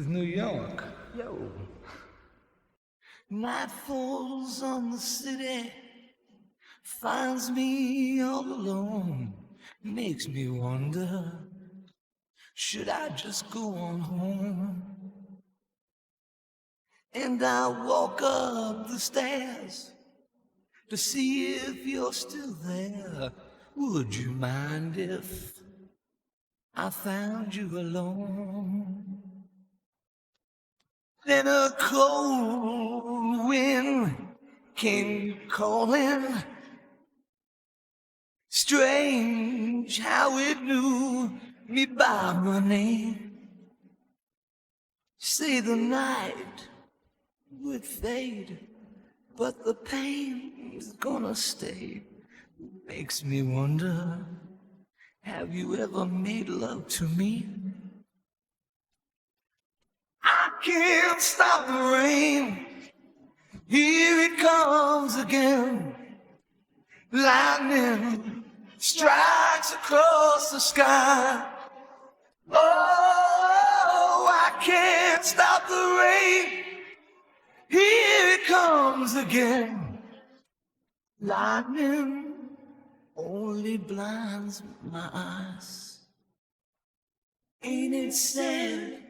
is New York. Yo. Night falls on the city, finds me all alone, makes me wonder, should I just go on home? And I walk up the stairs to see if you're still there. Would you mind if I found you alone? Then a cold wind came calling, strange how it knew me by my name. Say the night would fade, but the pain's gonna stay. Makes me wonder, have you ever made love to me? I can't stop the rain, here it comes again. Lightning strikes across the sky. Oh, I can't stop the rain, here it comes again. Lightning only blinds my eyes. Ain't it sad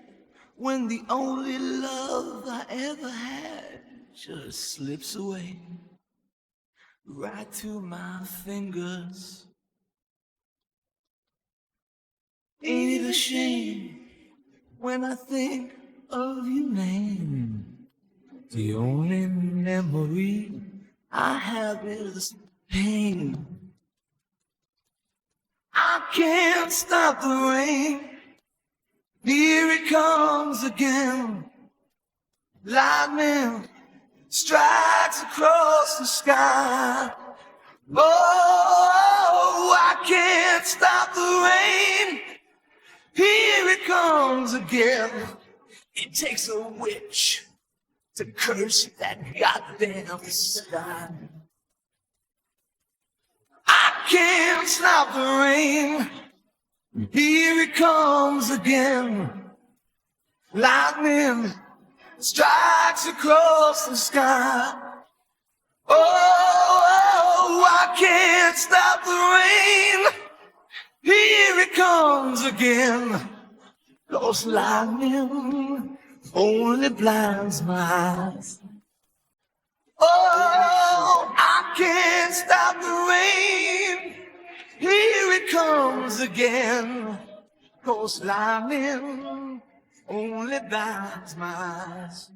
when the only love I ever had just slips away right through my fingers? Ain't it a shame when I think of your name? The only memory I have is pain. I can't stop the rain, here it comes again. Lightning strikes across the sky. Oh, I can't stop the rain, here it comes again. It takes a witch to curse that goddamn sky. I can't stop the rain, here it comes again. Lightning strikes across the sky. Oh, I can't stop the rain, here it comes again. Those lightning only blinds my eyes. Oh, I can't stop the rain, here it comes again. 'Cause lightning only blinds my eyes.